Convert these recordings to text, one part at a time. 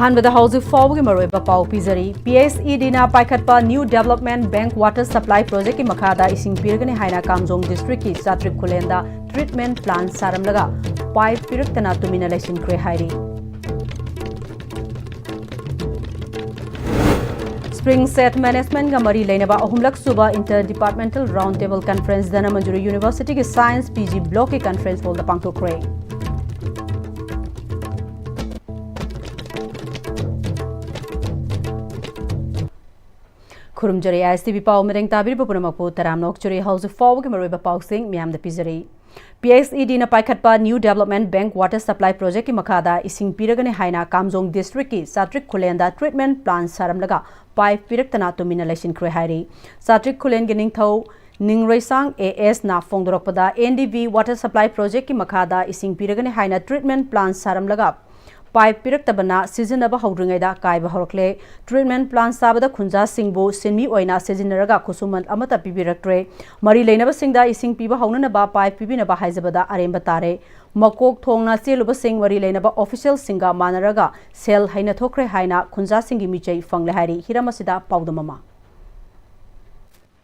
Ahanbada Housing Forward Maroiba Pau Pizari, Pm-Istv na Paikatpa New Development Bank Water Supply Project ki Makada Ising Pirgani Haina Kamjong District ki Satrip Kulenda Treatment Plant Saramlaga, Pipe Piraktana Tumina Lesson Kre Hairi. Spring Set Management ga Mari Lainaba Ahumlak Suba Interdepartmental Roundtable Conference Dana Manjuri University ki Science PG Block ki Conference Hall da Pangto Kre. Kurumjari ISTV Pau Mereng Tabir Pupunamakpu Taramnok Churi House Forward Maroiba Pau Sing Miam the Pizari. Pm-Istv na Paikatpa New Development Bank Water Supply Project ki Makada Ising Piragani Haina Kamjong District ki Satrik Kulenda Treatment Plant Saramlaga Pipe Piraktana Tumina Lesson Kre Hairi. Satrik Kulen Gining Thau Ningreisang AS na Fongdorokpada NDV Water Supply Project ki Makada Ising Piragani Haina Treatment Plant Saramlaga Pipe Piraktabana Seasonaba Hodringaida Kaiba Horkle Treatment Plant Sabada Kunja Singbo Sinmi Oina Seasonaraga Kusuman Amata Pibiraktre Mari Lainaba Singda Ising Piba Honanaba Pipe Pibinaba Haizabada Arembatare Makok Thongna Seluba Sing Mari Lainaba Official Singa Manaraga Sel Haina Thokre Haina Kunja Singi Michai Fanglehari Hiramasida Paudamama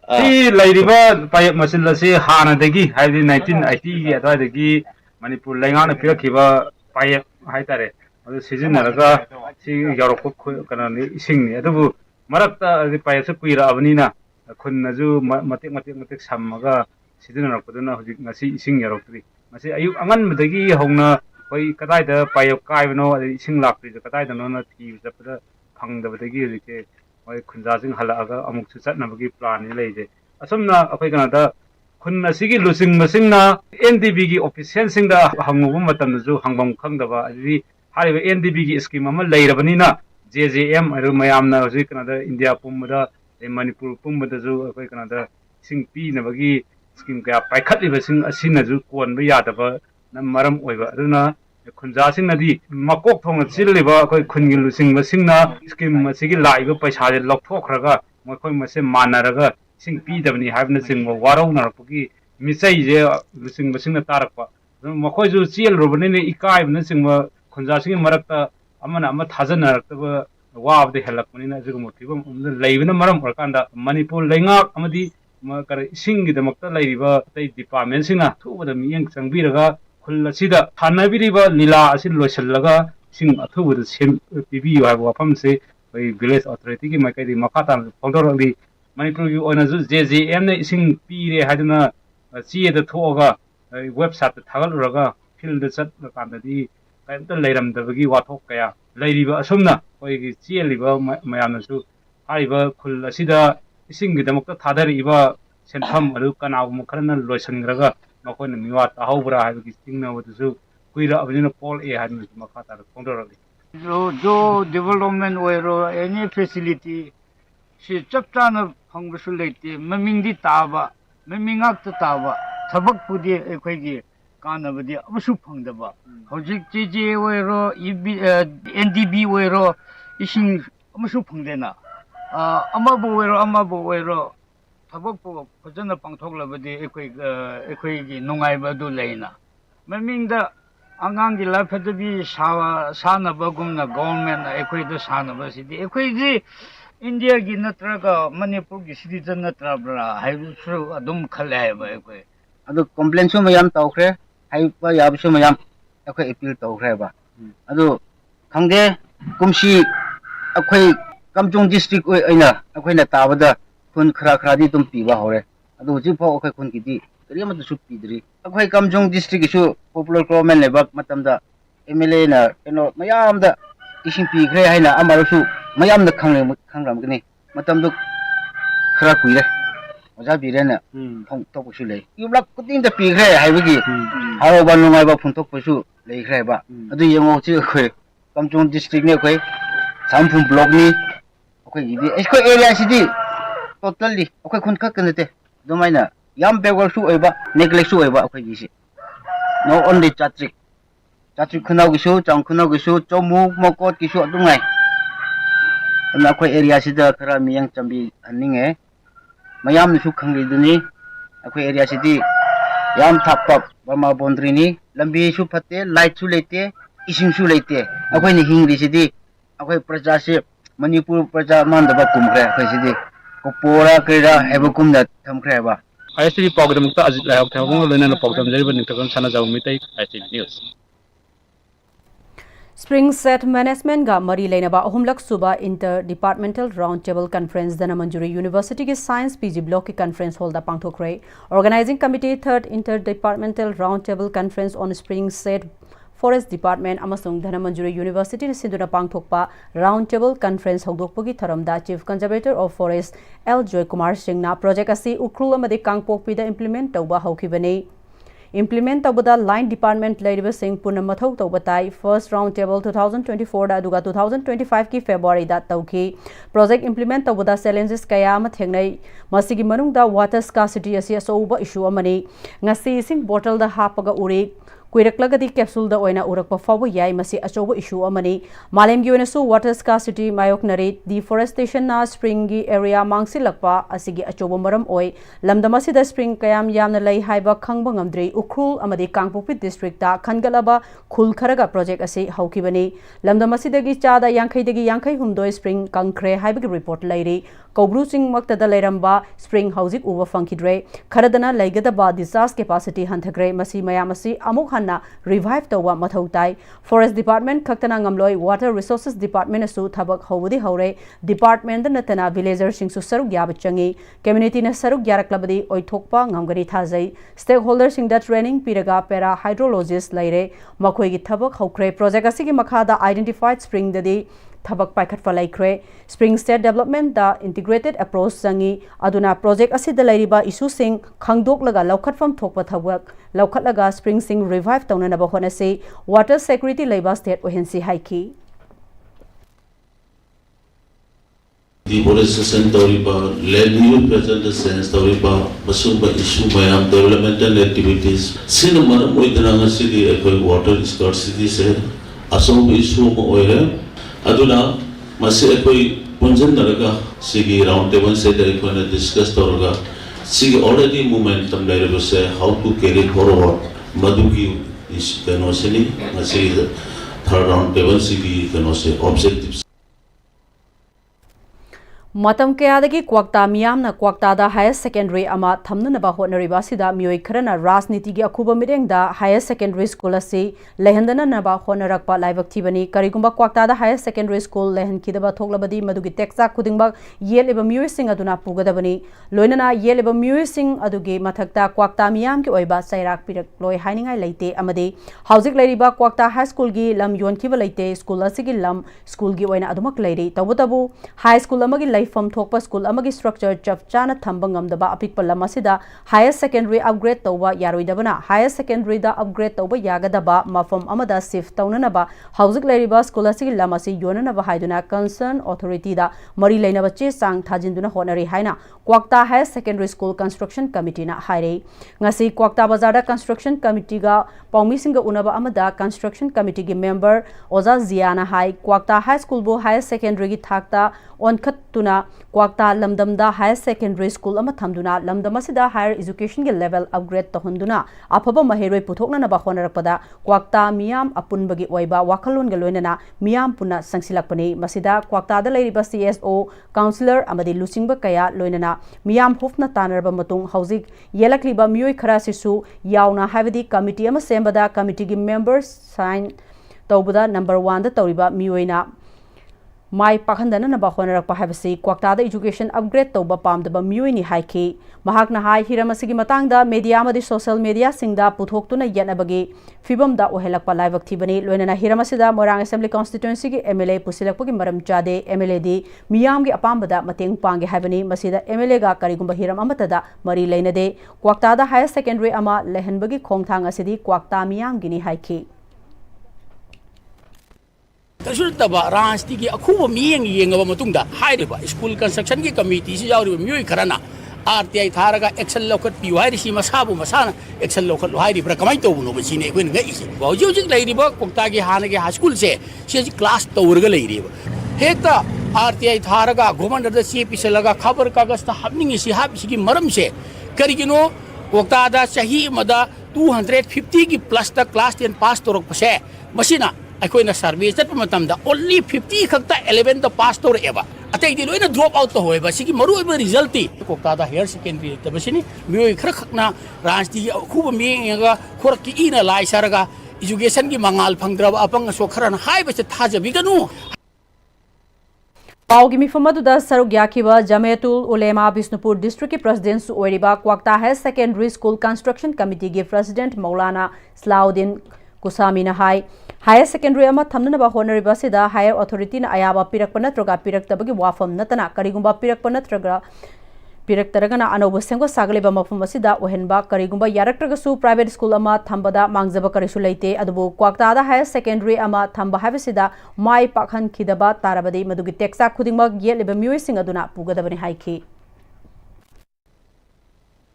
Si Ladiba Pipe Masilasi Hanadegi had in 1980 at the Manipur Langana Pirakiba Pipe Haitare. Season Naraga, see Yoroko Kanani sing Adabu Marata, the Payasa Quira Avenina, Kunazu, Mathematics Hamaga, Season of Paduna, Nasi sing Yorokri. Masi, are you Aman Madagi, Hona, Pay Kataida, Payo Kaivano, sing Lapri, the Kataida Nona, Thieves, the Pang the Vadagi, or Kunzazing Halaga, amongst the Satnavagi plan, Lady. Asumna, Apaganada, Kunasigi losing Masina, NDB official sing the Hangumatazu, Hangbong Kangdava, Hari NDB scheme later Vanina, JJM, Mayamna, Canada, India Pumada, Manipur Pumadazu, Canada, Sing P Navagi, scheme gap, I cut liver sing a sinazu, one Yatava, Namaram Oiva, Runa, Kunjasin Nadi, Makok from a silver, Kunil sing Masina, scheme Sigi Live, Pashad, Lokokraga, Makoimase Manaraga, Sing P Davani, having sing Warona Pugi, Missay, Sing Masina Tarapa, Makoizu Seal Rubanini, Ikai, Nursing. Kunjasing Marata, Amana Matazana, Wow of the Helapunina, Zumotivum, Lavina Maram or Kanda, Manipur Langa, Amadi, Sing the Makta Ladiva, the department singer, two of the Miang Sangviraga, Kulasida, Hanaviriva, Lila, Asin Losalaga, sing a two with the same PB you have Wapam say, by village authority, Makadi Makata, Pondorali, Manipur on a JZM, sing P. Hadana, see the Toga, website, the Tagaraga, fill the set the Kandadi. The Ladam the Vigi Watokaya, Lady Asumna, or Liver, Mayanasu, Iva, Kulasida, sing the Mokta Tadariva, Sentam, Alukana, Mokana, Losangraga, Makon, Miwat, Ahobra, I was singing with the zoo, Quira Avina Paul A. had Makata, Ponderally. Joe development or any facility, she chopped on a congratulate, Mamindi Tava, Mamingak the Tava, Tabak Pudi Equagi. Kanabadi, Abusupangdaba. Hojik JJ Wero, NDB Wero, Ishing Amusupangdena. Amabu Wero, Tabapo, Pazana Pangtola, Equigi, Nungaiba do Lena. Maming the Angangi Lapadabi, Sana Bagumna, government, Equid Sana City, Equidi, India Ginatraga, Manipur, citizen Trabra, I will throw a dum Kalaba Equi. Ado complaints mayam tawkre haipa yabsu mayam akhoi appeal tawkre ba ado khangde kumsi akhoi kamjong district oina akhoi na tabada khun khara di tum piba hore ado ji pho akhoi khun kidi kariya ma su pidri akhoi kamjong district isu popular government lebak matamda MLA na eno mayam da ising pi khre haina amarusu mayam da khangram gni matamdu khara kuire Oja birena phongtok pusu lei yublak kuting da pi khre haibagi haro banungai ba phongtok pusu lei khre ba adu yengo chi khoi kamjong district ne khoi samphum block ni khoi idi khoi area sidi totally khoi khun khak kanate domaina yam backward su oiba neglect su oiba khoi gi si no only chatrik khunau gi su chang khunau gi su chomu mokot gi su adungai na khoi area sida khara miyang chambi aninge Mayam ni sukhang liduni, aku area city, yam thapap, bama boundary ni, lambi su phate, light su lete, ising su lete, aku ni hing di city, अखोई प्रजा से मणिपुर प्रजा मानदबा कुमख्रे अखोई सिदी कोपोरा क्रीड़ा हैबकुमदा थमख्रेबा ISTV पावगदमुक्ता Ajit लायक थाबुंग लोइना पावतम जरिबा निथकन साना जाउ मिtai ISTV news Spring Set Management ga mari leinaba ahumlak suba Inter-Departmental Round Table Conference dana Manipuri University ki Science PG Block ki Conference Hall da pangthokre. Organizing Committee 3rd Inter-Departmental Round Table Conference on Spring Set Forest Department amasung dana Manipuri University ni sinduna pangthokpa Round Table Conference hogdokpagi tharamda Chief Conservator of Forest L. Joy Kumar Singh na project asi ukrul amadi kangpokpi da implement tauba haukibani. Implement tabada line department lairiba sing puna mathau taubatai first round table 2024 da aduga 2025 ki February da tauki project implement tabada challenges kaya ama thengnai masigi manungda water scarcity asi asoba issue amani ngasi sing bottle da hapaga uri kuiraklagadi capsule da oina urakpa fawa yai masi achoba issue amani malem gi oinasu water scarcity mayoknari deforestation na spring gi area mangsilakpa asigi achoba maram oi lamdamasi da spring kayam yamna lai haiba khangba ngamdri ukrul amadi kangpokpi district ta khangalaba khul kharaga project asi haukibani lamdamasi dagi chada yankhai dagi yankhai humdoi spring kangkhre haiba report lairi Kobru Singh Maktada Lairamba Spring Housing Uva Funkidre Karadana Laigadaba disaster capacity Hantagre Masi Mayamasi Amuk Hanna revive Tawa Mathautai Forest Department Kaktana Ngamloi Water Resources Department Asu Thabak Howudi Haure Department Natana Villager Singsu Saruk Yabachangi Community na Saruk Yaraklabadi Oithokpa Ngamgari Thazai Stakeholders Sing that training Piraga Para Hydrologist Laire Makoigi Thabak Hokre Project Asigi Makada identified spring Dadi Thabak Paikhatfa Laikre Spring State Development da integrated approach sangi aduna project asida lairiba issue sing khangdok laga laukhatfam thokpa thabak laukhat laga spring sing revive tawna na bahona se water security laiba state ohensi haiki deforestation tawriba land use present sense tawriba masumba issue mayam developmental activities cinema moidana ngasidi ekoi water scarcity se asom issue mo oire aduna masi ekoi punjan naraga sigi round table se dari kona discuss toroga sigi already momentum laireba se how to carry forward madugi is kanosini masi third round table sigi kanose objectives Matam kayadagi kwakta miyamna kwakta da higher secondary ama thamnunaba hotnariba sida mioi kharana rajniti gi akhuba mireng da higher secondary school asi lehandana naba honarakpa laibak thibani karigumba kwakta da higher secondary school lehan kidaba thoklabadi madugi teksa khudingba yel eba mioi sing aduna pugadabani loinana yel eba mioi sing adugi mathakta kwakta miyam ki oiba sairak pirak loi hainingai leite amade housing lairiba kwakta high school gi lam yon kiba leite school asigi lam school gi oina adumak leiri tawutabu high school amagi from Thokpa School amagi structure chap chana thambangam daba apikpa lamasida higher secondary upgrade tawba yaroidabana higher secondary da upgrade tawba yagadaba mafam amada shift tawnanaba housing lairiba school asigi lamasi yonanaba haiduna concern authority da mari leinaba che sang thajinduna honari haina Kwakta higher secondary school construction committee na haire ngasi Kwakta bazar da construction committee ga paumi singa unaba amada construction committee gi member oza ziana hai Kwakta high school bo higher secondary gi thakta onkhattuna Kwakta lamdamda higher secondary school ama thamduna lamdamasida higher education gi level upgrade tahunduna afaba maheroi puthokna na ba honarakpada Kwakta miyam apunbagi oiba wakhalon ga loinana miyam puna sangsilakpani masida Kwakta da leiriba CSO counselor amadi lusingba kaya loinana miyam hofna tanarba matung hauzik yelakliba miyoi khara sisu yauna habidi committee ama sembada committee gi members sign tawbada number 1 da tawriba miyoina Mai pakhandana na ba honarakpa habasi Kwakta da education upgrade tawba pamdaba miyoini haiki mahakna hai hiramasigi matangda media amadi social media singda puthoktuna yanabagi fibam da ohelakpa laibak thibani loinana hiramasida Morang Assembly constituency gi MLA pusilakpagi maram chade MLA di miyam gi apambada mateng pange habani masida MLA ga karigumba hiram amatada mari leinade Kwakta da higher secondary ama lehanbagi khongthang asidi Kwakta miyam gini haiki Kasultaba Ransti ki akuba miyeng yengaba matungda hairiba school construction ki committee si yauri miyoi karana RTI tharaga action lokat pi hairi si masabu masana action lokat hairi pra kamai to buno bachine ko ngai isi bauji jik lairiba Kwakta ki hana ki high school se si class tawrga lairiba hekta RTI tharaga gomandar da CP se laga khabar kagas ta hapning si hab si ki maram se karigino Kwakta da sahi mada 250 ki plus ta class 10 pass torok pase masina ꯑꯩꯈꯣꯏꯅ survey ꯆꯠꯄ ꯃꯇꯝꯗ only 50 ꯈꯛꯇ 11ꯗ pass ꯇꯧꯔꯛꯑꯦꯕ ꯑꯇꯩꯗꯤ ꯂꯣꯏꯅ drop out ꯇꯧꯍꯧꯋꯦꯕ ꯁꯤꯒꯤ ꯃꯔꯨꯑꯣꯏꯕ ꯔꯤꯖꯜꯇꯤ ꯀꯣꯛꯇꯥꯗ higher secondary ꯂꯩꯇꯕꯁꯤꯅꯤ ꯃꯤꯑꯣꯏ ꯈꯔ ꯈꯛꯅ ꯔꯥꯖꯅꯤꯇꯤꯒꯤ ꯑꯈꯨꯕ ꯃꯤꯠꯌꯦꯡꯒ ꯈꯨꯔꯛꯀꯤ ꯏꯅ ꯂꯥꯏ ꯁꯥꯔꯒ ꯏꯖꯨꯀꯦꯁꯟꯒꯤ ꯃꯉꯥꯜ ꯐꯪꯗ꯭ꯔꯕ ꯑꯄꯪ ꯑꯁꯣꯛ ꯈꯔꯅ ꯍꯥꯏꯕꯁꯦ ꯊꯥꯖꯕꯤꯒꯅꯨ पाउगी मिफम सरुक याखिबा जमेतुल उलेमा बिष्णुपुर डिस्ट्रिक्ट की प्रेसिडेंट ओरिबा Kwakta higher secondary school construction committee की president Maulana Salauddin कुसामीना higher secondary अमा थमनबा होनरिबा सिदा हायर अथॉरिटी ना अयाबा पिरकप नत्रगा पिरकतबगी वाफम नतना करिगुंबा पिरकप नत्रगा पिरकतरगना अनौब सेंगो सागलेबा मफम असिदा ओहेनबा करिगुंबा यारक्त्रगसु प्राइवेट स्कूल अमा थंबदा मांगजबा करिसु लेते अदुबु क्वाक्तादा हायर सेकेंडरी अमा थंबा हाबसिदा माई पाखन खिदबा तारबदी मदुगी टेक्सा खुदिंगमक येलेबा मियोइसिंग अदुना पुगदबनि हाइखि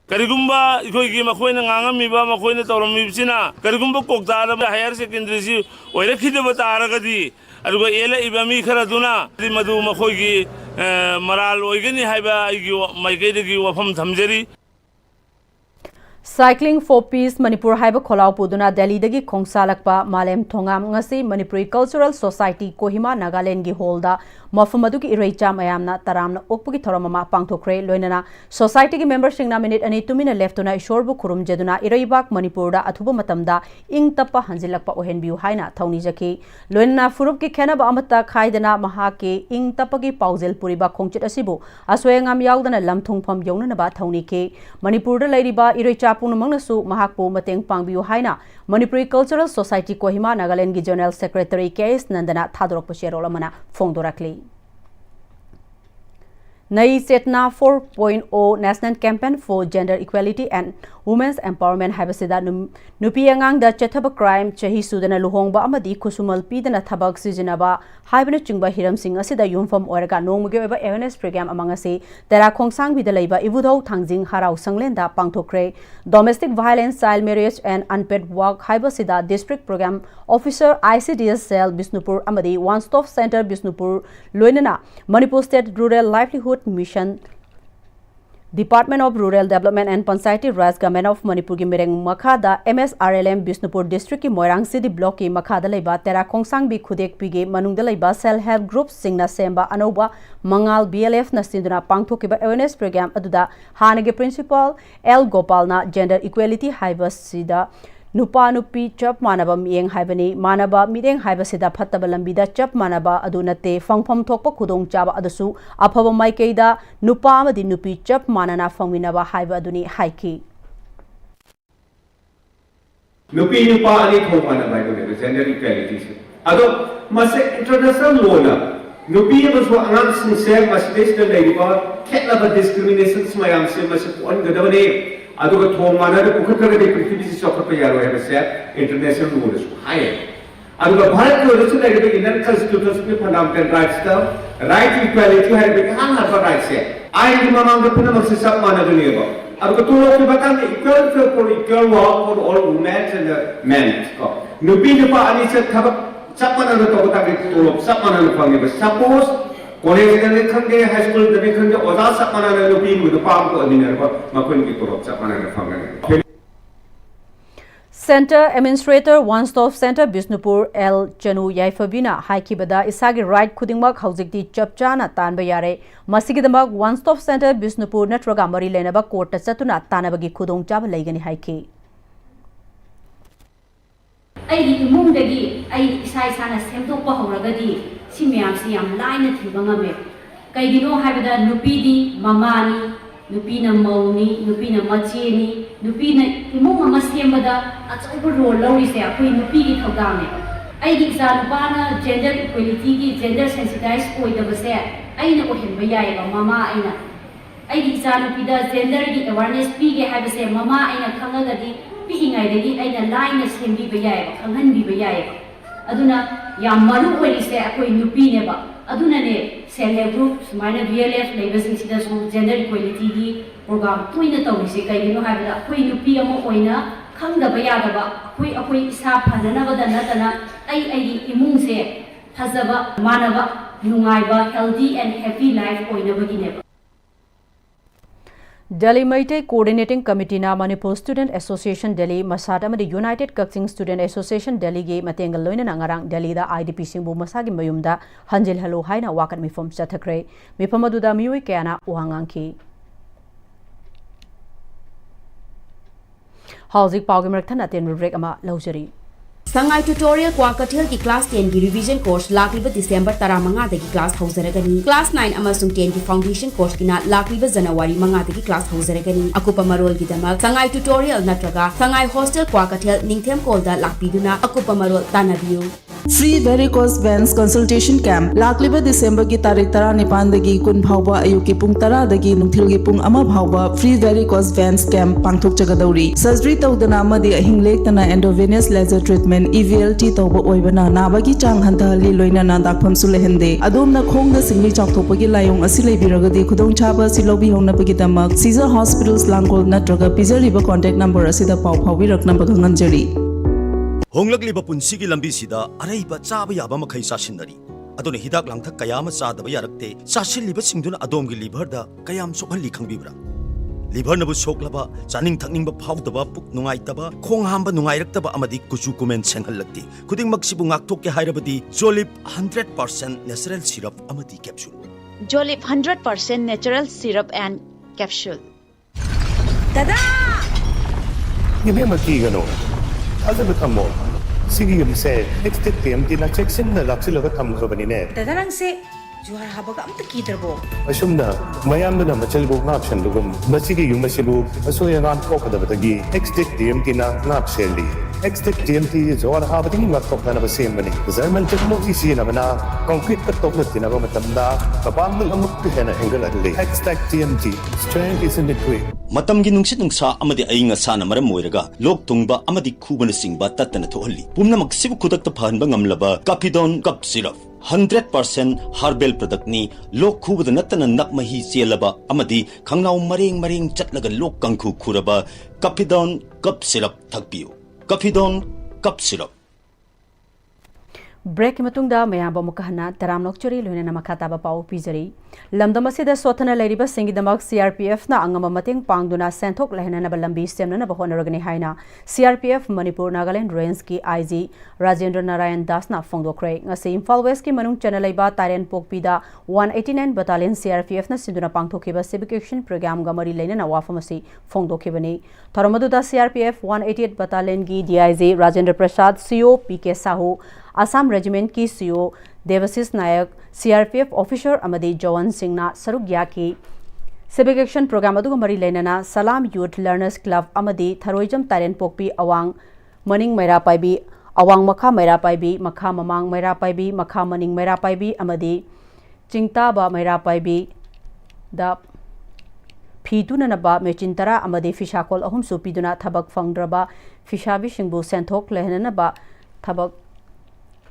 करिगुंबा इखोइगी मखोइना ngangammiba मखोइना तौरमिबसिना करिगुंबा कोक्तादा हायर सेकेंडरी सि ओइरखिदबा तारगदी अदुगा एला इबामी खरादुना मदु मखोइगी मराल ओइगनी हाइबा आइगी माइकैदगी वफम थमजरी साइक्लिंग फॉर पीस मणिपुर हाइब खोलाव पुदुना दिल्ली दगी खोंसालकपा Malem Thongam ngasi Manipuri cultural society Kohima Nagaland गी होलदा मफम अदुगी इरेचा मयामना तरामना ओकपुगी थोरममा पांगथोखरे लोइनना सोसाइटी गी मेंबर सिंगना मिनिट अनि तुमिना लेफ्टना इशोरबु खुरुम जेदुना इरेबाक मणिपुरदा अथुबा मतमदा इंग तप्पा हंजिलकपा ओहेनबिउ हाइना थौनी जकी लोइनना फुरुप की खेनबा अमता खाइदना महाके इंग तप्पगी पाउजेल पुरिबा खोंचित असिबु असोयंगाम याउदना लमथुंगफम यौननबा थौनी के मणिपुरदा लेरिबा इरेचा पुनमंगनसु महाकपु मतेंग पांगबिउ हाइना मणिपुरी कल्चरल सोसाइटी कोहिमा नागालैंड की जनरल सेक्रेटरी केएस नंदना थादोरकपा शेरोलमना फोंदोरकली Nai Chetna 4.0 national campaign for gender equality and women's empowerment हाइबसिदा नुपी अंगांगदा चेथब क्राइम चही सुदना लुहोंगबा अमदी खुसुमल पीदना थबक सिजनबा हाइबना चिंगबा हिरमसिंग असिदा युमफम ओरगा नोंगगे ओबा अवेयरनेस प्रोग्राम अमंगसे तेरा खोंगसांग बिदा लैबा इबुधौ थांजिंग हाराव संगलेंदा पांगथोखरे domestic violence child marriage and unpaid work हाइबसिदा district programme officer ICDS cell Bishnupur अमदी वन स्टॉप सेंटर बिष्णुपुर लोइनना Manipur state rural livelihood mission department of rural development and panchayati raj government of Manipur की मेरेंग मखादा MSRLM बिष्णुपुर डिस्ट्रिक्ट की मोयरांग सिटी ब्लॉक की मखादा लेबा तेरा खोंगसांग बी खुदेक पिगे मनुंगदा लेबा सेल्फ हेल्प ग्रुप सिंगना सेंबा अनौबा मंगाल BLF नसिंदुना पांगथोकिबा अवेयरनेस प्रोग्राम अदुदा हानगे प्रिंसिपल L गोपालना जेंडर इक्वालिटी हाइबसिदा नुपा नुपी चप मानबा मियेंग हाइबनी मानबा मिरेंग हाइबसिदा फत्तबा लंबिदा चप मानबा अदु नते फंगफम थोकपा खुदोंग चाबा अदसु अफबा माइकेदा नुपा अमदि नुपी चप मानना फंगमिनबा हाइबा अदुनी हाइकी नुपी नुपा अनि थोक मानबा इदुने जेंडर इक्वालिटी से अदो मसे इंटरनेशनल लॉ ना नुपी बसु अंगाम सिंसे मसदेस द लेबा खेलबा डिस्क्रिमिनेशन मयाम से मसे ऑन गदबने अदुगा थोम मानद पुखतरगदे पृथ्वी से चौखपा यारो है बसे इंटरनेशनल रूल्स हाय अदुगा भारत के रूल्स ने के इंडियन कॉन्स्टिट्यूशन के fundamental rights the right to equality है के हां हर राइट्स है आई की मांग पुना मसे सब मानद नेबा अदुगा तो लोग के बता equal for equal work for all women and main को नुपी नुपा अनि से थबक सब मानद तो बता के तो सब मानद फंगे बस सपोज कॉलेज में खंगे हाई स्कूल में खंगे ओजा सपना ने लोपी मुद पाम को अधिनर को मकुन की तोरप सपना ने फंगे centre administrator one stop centre Bishnupur L Chanu याइफबिना हाइकिबदा इसागी राइट खुदिंगमक हौजिकती चपचाना तानबा यारे मसिगिदमक वन स्टॉप सेंटर बिष्णुपुर नत्रगा मरी लेनबा कोर्ट चतुना तानबगी खुदोंग चाब लेगनी हाइकी ꯑꯩꯒꯤ ꯏꯃꯨꯡꯗꯒꯤ ꯑꯩ ꯏꯁꯥ ꯏꯁꯥꯅ ꯁꯦꯝꯗꯣꯛꯄ ꯍꯧꯔꯒꯗꯤ ꯁꯤ ꯃꯌꯥꯝꯁꯤ ꯌꯥꯝ ꯂꯥꯏꯅ ꯊꯤꯕ ꯉꯝꯃꯦ ꯀꯩꯒꯤꯅꯣ ꯍꯥꯏꯕꯗ ꯅꯨꯄꯤꯗꯤ ꯃꯃꯥꯅꯤ ꯅꯨꯄꯤꯅ ꯃꯧꯅꯤ ꯅꯨꯄꯤꯅ ꯃꯆꯦꯅꯤ ꯅꯨꯄꯤꯅ ꯏꯃꯨꯡ ꯑꯃ ꯁꯦꯝꯕꯗ ꯑꯆꯧꯕ ꯔꯣꯜ ꯂꯧꯔꯤꯁꯦ ꯑꯩꯈꯣꯏ ꯅꯨꯄꯤꯒꯤ ꯊꯧꯗꯥꯡꯅꯦ ꯑꯩꯒꯤ ꯏꯆꯥꯅꯨꯄꯥꯅ ꯖꯦꯟꯗꯔ ꯏꯀ꯭ꯋꯦꯂꯤꯇꯤꯒꯤ ꯖꯦꯟꯗꯔ ꯁꯦꯟꯁꯤꯇꯥꯏꯖ ꯑꯣꯏꯗꯕꯁꯦ ꯑꯩꯅ ꯑꯣꯏꯍꯟꯕ ꯌꯥꯏꯑꯕ ꯃꯃꯥ ꯑꯩꯅ ꯑꯩꯒꯤ ꯏꯆꯥꯅꯨꯄꯤꯗ ꯖꯦꯟꯗꯔꯒꯤ ꯑꯦꯋꯥꯔꯅꯦꯁ ꯄꯤꯒꯦ ꯍꯥꯏꯕꯁꯦ ꯃꯃꯥ ꯑꯩꯅ ꯈꯪꯉꯒꯗꯤ ꯄꯤꯛꯏꯉꯩꯗꯒꯤ ꯑꯩꯅ ꯂꯥꯏꯅ ꯁꯦꯝꯕꯤꯕ ꯌꯥꯏꯑꯕ ꯈꯪꯍꯟꯕꯤꯕ ꯌꯥꯏꯑꯕ ꯑꯗꯨꯅ ꯌꯥꯝ ꯃꯔꯨ ꯑꯣꯏꯔꯤꯁꯦ ꯑꯩꯈꯣꯏ ꯅꯨꯄꯤꯅꯦꯕ ꯑꯗꯨꯅꯅꯦ ꯁꯦꯜꯐ ꯍꯦꯜꯞ ꯒ꯭ꯔꯨꯞ ꯁꯨꯃꯥꯏꯅ BLF ꯂꯩꯕꯁꯤꯡꯁꯤꯗꯁꯨ ꯖꯦꯟꯗꯔ ꯏꯀ꯭ꯋꯦꯂꯤꯇꯤꯒꯤ ꯄ꯭ꯔꯣꯒ꯭ꯔꯥꯝ ꯇꯣꯏꯅ ꯇꯧꯔꯤꯁꯦ ꯀꯩꯒꯤꯅꯣ ꯍꯥꯏꯕꯗ ꯑꯩꯈꯣꯏ ꯅꯨꯄꯤ ꯑꯃ ꯑꯣꯏꯅ ꯈꯪꯗꯕ ꯌꯥꯗꯕ ꯑꯩꯈꯣꯏ ꯏꯁꯥ ꯐꯅꯅꯕꯗ ꯅꯠꯇꯅ ꯑꯩꯒꯤ ꯏꯃꯨꯡꯁꯦ ꯐꯖꯕ ꯃꯥꯟꯅꯕ ꯅꯨꯡꯉꯥꯏꯕ ꯍꯦꯜꯗꯤ ꯑꯦꯟड ꯍꯦꯄꯤ ꯂꯥꯏꯐ ꯑꯣꯏꯅꯕꯒꯤꯅꯦꯕ Delhi Maitai Coordinating Committee na Manipur Student Association Delhi Masat amadi United Kakching Student Association Delhi ge matengal loina na ngarang Delhi da IDP singbu masagi mayumda hanjil halo haina wakat mifom chathakre mifom aduda miui kayana uhangangki Hauzik Paugi Merthan aten rubric ama laujari Sangai tutorial Kwakatil ki class 10 ki revision course lakliba December 15 dagi class hauseragani class 9 amasung 10 ki foundation course kina lakliba January 5 dagi class hauseragani akupa marol ki damak Sangai tutorial natraga Sangai hostel Kwakatil ningthem kolda lakpiduna akupa marol tanabiu Free varicose veins consultation camp lakliba December ki tarik 19 dagi kun phawba ayuki pung 10 dagi nungthil gi pung ama phawba free varicose veins camp pangthok chagadauri surgery tawdana amadi ahinglek tana endovenous laser treatment EVLT tawba oibana nabagi chang hantahali loinana dakpham su lehende adomna khongda singli chakthopagi layong asi leibiragadi khudong chaba silobi hongnapagi damak Caesar Hospitals Langkol natraga pizariba contact number asida pau phawi raknaba ganganjari Honglakliba punsigi lambi sida araiba chaba yaba makhai sasinari adone hidak langthak kayama chadaba yarakte sasilliba singduna adomgi liver da kayam sokhalli khangbibra liver nabu soklaba chaning thakning ba phawdaba puk nungai taba khong hamba nungai raktaba amadi kuchu kumen senghallakti kuding maksibu ngakthok ke hairabadi Jolip 100% natural syrup amadi capsule Jolip 100% natural syrup and capsule Tada Yeme makigano Aza betamo Sige yumse next TMT na checksin na laksilaga tamgabani ne Tadarang se juhar habaga amta kidrabo Asumna mayamda na machalbo ngapshan lugum masigi yumasibu asoyangan kokadabadagi next TMT na ngapshelli Extec TMT juhar habadi ngaktok na nabasembani Zarman technology siya na mana concrete katok na tinaba matamda kapamul amuk pihena hengal adli Extec TMT strength is in the quick Matamgi nungsit nungsa amadi ainga sana maram moiraga lok tungba amadi khubana singba tatana thohalli pumna maksibu khudakta phanba ngamlaba Capidon cup syrup 100% herbal product ni lok khubada natana nakmahi chelaba amadi khangnaw mareng chatlaga lok kangkhu khuraba Capidon cup syrup thakpiu Capidon cup syrup Break matungda mayamba mukahana taram nokchori loina namakata ba pau pizari lamdam asida sothana leiriba singidamak CRPF na angama mating pangduna senthok lehna na balambi semna na bahona ragani haina CRPF Manipur Nagaland range ki IG Rajendra Narayan Das na phongdokre ngasi Imphal West ki manung channel laiba Taren Pokpida 189 battalion CRPF na sinduna pangthokiba civic action program ga mari leina na wafamasi phongdokhibani thoromaduda CRPF 188 battalion ki DIG Rajendra Prasad CO PK Sahu Assam Regiment ki CO Devasis Nayak CRPF officer amadi Jawan Singh na sarugya ki civic action program adu mari lenana Salam Youth Learners Club amadi Tharoijam Taren Pokpi awang maning maira paibi awang makha maira paibi makha mamang maira paibi makha maning maira paibi amadi Chingta ba maira paibi da Phituna na ba mechintara amadi fishakol ahum supiduna thabak fangdraba fishabi singbu senthok lehna na ba thabak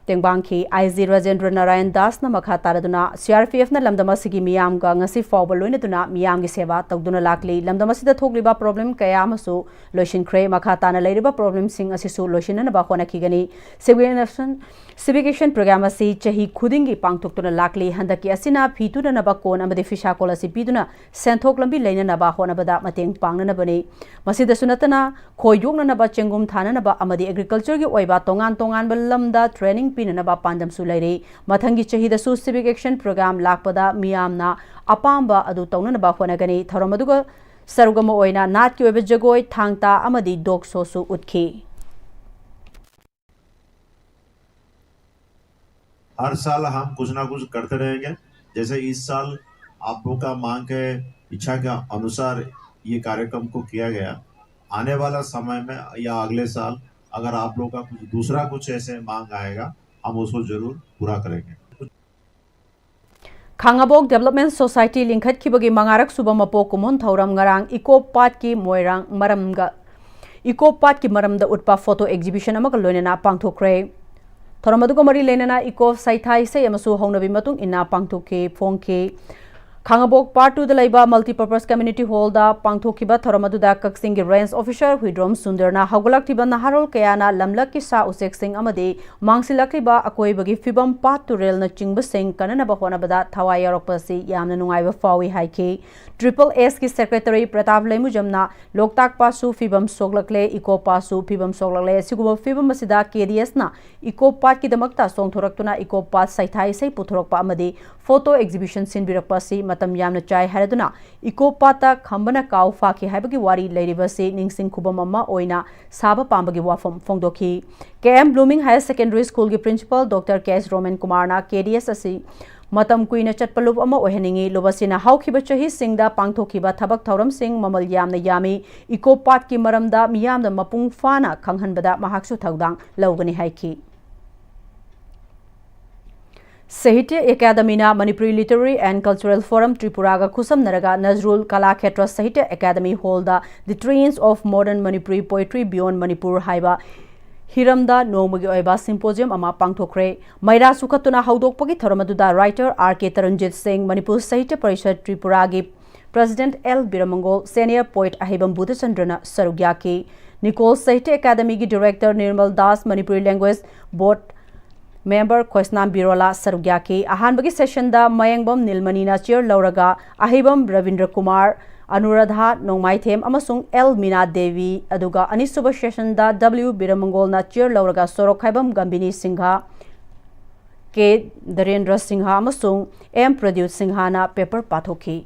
Tengbangki IG Rajendra Narayan Das na makha taraduna CRPF na lamdama sigi miyam ga ngasi fawba loina duna miyam gi seva tagduna lakli lamdama sida thokliba problem kaya amasu loishin kre makha tana leiriba problem sing asisu loishin na ba khona khigani civic action program asi chahi khudingi pangthoktuna lakli handaki asina phituna na ba kon amade fisha kola si piduna senthok lambi leina na ba khona bada mateng pangna na bani masida sunatana khoyokna na ba chengum thana na ba amadi agriculture gi oiba tongan balamda training pinana ba pandam su leire mathangi chahida su civic action program lakpada miyamna apamba adu tawnana ba khonagani thoromaduga sarugama oina nat ki oiba jagoi thangta amadi dog so su utki हर साल हम कुछ ना कुछ करते रहेंगे जैसे इस साल आप लोगों का मांग के इच्छा के अनुसार ये कार्यक्रम को किया गया आने वाला समय में या अगले साल अगर आप लोगों का कुछ दूसरा कुछ ऐसे मांग आएगा हम उसको जरूर पूरा करेंगे Khangabok Development Society linkhat khibagi mangarak suba mapo kumon thauram ngarang Ecopat ki moirang maramga Ecopat ki maramda utpa photo exhibition amaka loinana pangthokre Thoramaduga mari lenana Eco Saithai se amasu hongnabi matung ina pangthoke phongke Khangabok Part 2 da laiba multipurpose community hall da pangthokiba thoramadu Kaksing gi range officer Huidrom Sundarna haugalaktiba naharol kayana lamlak ki sa usek sing amade mangsilakliba akoibagi fibam pat turel na chingba sing kanana ba honabada thawai yaropasi yamna nungaiba fawi haike Triple S ki secretary Pratap Lemujamna Loktak pasu fibam soglakle eco pasu fibam soglakle siguba fibam masida KDS na eco pat ki damakta songthoraktuna eco pat saithai sei puthorokpa amade photo exhibition sinbirakpasi matam yamna chai haraduna eco pata khambana kaw faki haibagi wari leiribase ningsing khubam amma oina saba pambagi wafam fongdoki KM Blooming Higher Secondary School ki principal Dr. K.S. Roman Kumar na KDS asi matam kuina chatpalup ama oheningi lobasina haukhiba chahi singda pangthokhiba thabak thauram sing mamal yamna yami eco pat ki maramda miyamda mapung fana khanghanbada mahaksu thaudang lawgani haiki Sahitya Academy na Manipuri Literary and Cultural Forum Tripura ga khusam naraga Nazrul Kala Khetra Sahitya Academy Hall da The Trains of Modern Manipuri Poetry Beyond Manipur haiba Hiramda Nomagi Oiba Symposium ama pangthokre Maira Sukhatuna Haudokpagi Thoramaduda writer R.K. Taranjit Singh Manipur Sahitya Parishad Tripura gi President L. Biramangol Senior Poet Ahibam Buddhachandrana Sarugyaki Nicole Sahitya Academy gi Director Nirmal Das Manipuri Language Board Member Koisnam Birola Sarugyaki Ahanbagi session da Mayangbam Nilmanina chair Lauraga Ahibam Ravindra Kumar Anuradha Nongmaithem amasung L Mina Devi aduga anisuba session da W Biramangol na chair Lauraga Sorokhaibam Gambini Singha K Darendra Singha amasung M Pradyut Singha na paper pathoki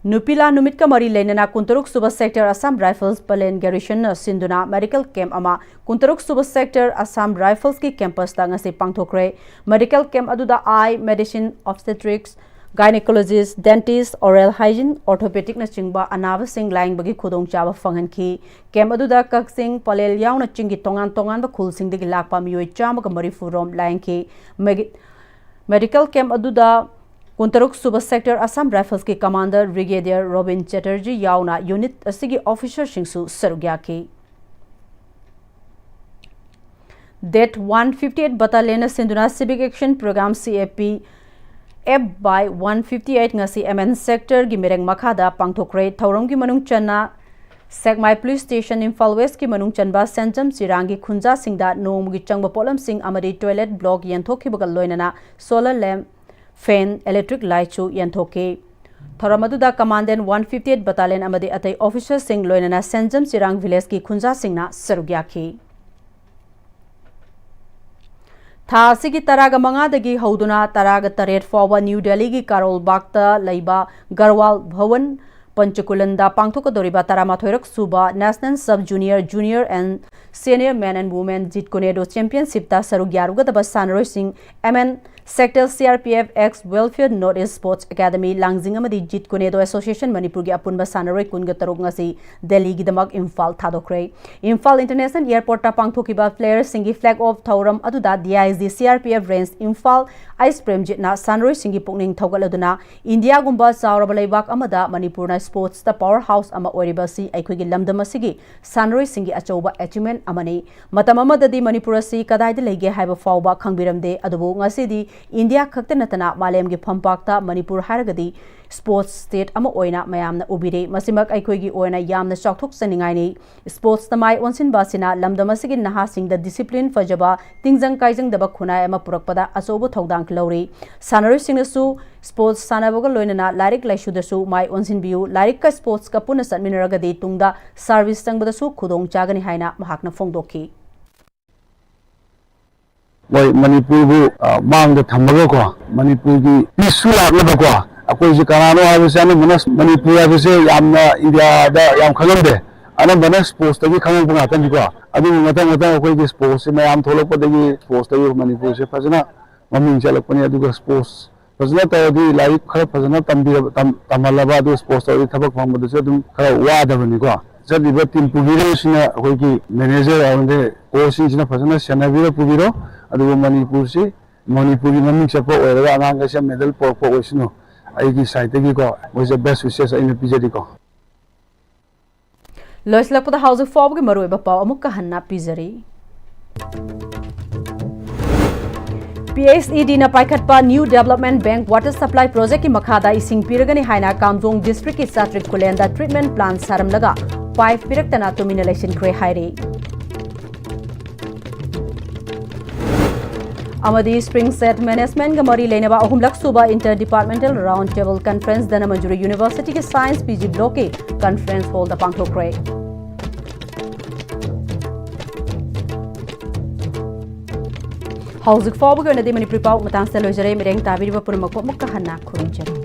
Nupila Numitka Mari Lenana Kuntaruk Suba Sector Assam Rifles Palen Garrison Sinduna Medical Camp Ama Kuntaruk Suba Sector Assam Rifles ki campus ta ngasi pangthokre Medical Camp aduda eye medicine obstetrics gynecologist dentist oral hygiene orthopedic na chingba anaba sing lying bagi khudong chaba fanghan ki camp aduda kaksing palel yauna chingi tongan tongan ba khul sing digi lakpa miyoi chama ka mari furom lying ki medical camp aduda Kuntaruk Suba Sector Assam Rifles ki Commander Brigadier Robin Chatterjee yauna unit asigi officer Shingsu Sarugyaki Det 158 Battalion Sinduna Civic Action Program CAP F by 158 ngasi MN Sector gi mereng makhada pangthokre thauram gi manung channa Segmai Police Station Imphal West ki manung chanba Senjam Chirangi Khunja singda nong gi changba polam sing amadi toilet block yanthoki bagal loinana solar lamp fan electric light chu yanthoke Thoramadu Commandant 158 Battalion amadi atai officer sing loinana Senjam Chirang village ki Khunja singna Sarugyaki Tha sigi taraga manga dagi hauduna taraga taret fawa New Delhi gi Karol Bagta laiba Garwal Bhawan Panchakulanda pangthoka doriba taramathoirak suba National Sub Junior Junior and Senior Men and Women Jitkonedo Championship ta sarugyaruga daba Sanroy Singh MN Sector CRPF X Welfare North East Sports Academy Langjing amadi Jitkonedo Association Manipur gi apunba Sanroy kunga taruk ngasi Delhi gi damak Imphal thadokre Imphal International Airport ta pangthokiba player singi flag of thauram aduda DIG CRPF range Imphal Ice Premjit na Sanroy singi pukning thogaladuna India gumba chauraba leibak amada Manipur na sports ta powerhouse ama oribasi aikhogi lamdam asigi Sanroy singi achauba achievement amani matam amadadi Manipur asi kadaida lege haiba fawba khangbiramde adubu ngasidi India khakta natana malem gi phampakta Manipur haragadi sports state ama oina mayamna ubire masimak aikhogi oina yamna chakthok saningai ni sports tamai onsin basina lamdam asigi naha sing the discipline fajaba tingjang kaijang daba khunai ama purakpada asobo thodang lauri Sanroy singnasu sports sanaboga loinana larik laishu dasu mai onsin biu larik ka sports ka puna satminaragadi tungda service changbadasu khudong chagani haina mahakna fongdoki Wai Manipur bu bang de thamaga ko Manipur gi pisu lagla ko akoi ji kanano habise ani manas Manipur habise yamna India da yam khagamde ana manas sports tagi khamang bunga tan ko adu matang matang akoi gi sports me am tholok padagi sports tagi Manipur se fajana maming chalak pani adu sports fajana ta adu life khara fajana tamalaba adu sports tagi thabak phangmadu se dum khara wa da bani ko jadi betin pugiro sina akoi gi manager aunde coaching sina fajana senabira pugiro adu Manipur si Manipuri maming chapa oiraga angang ka medal pork oisino aigi site gi ko was the best wishes in pijadi ko Lois lakpada house of fob gi maru ba paw amuk ka hanna pizari PSED na paikhatpa New Development Bank Water Supply Project ki makhada ising piragani haina Kamjong District ki Satrik Kulenda Treatment Plant saramlaga pipe piraktana tumina election kre hairi. Amadi Spring Set Management ga mari lenaba ahumlak suba Interdepartmental Round Table Conference dana Manipuri University ke Science PG Block ke Conference Hall da pangthokre. Hauzik fawbga na de Manipuri pau matang sa lojare mireng tabiri ba purmak mukka hanna khurinjari.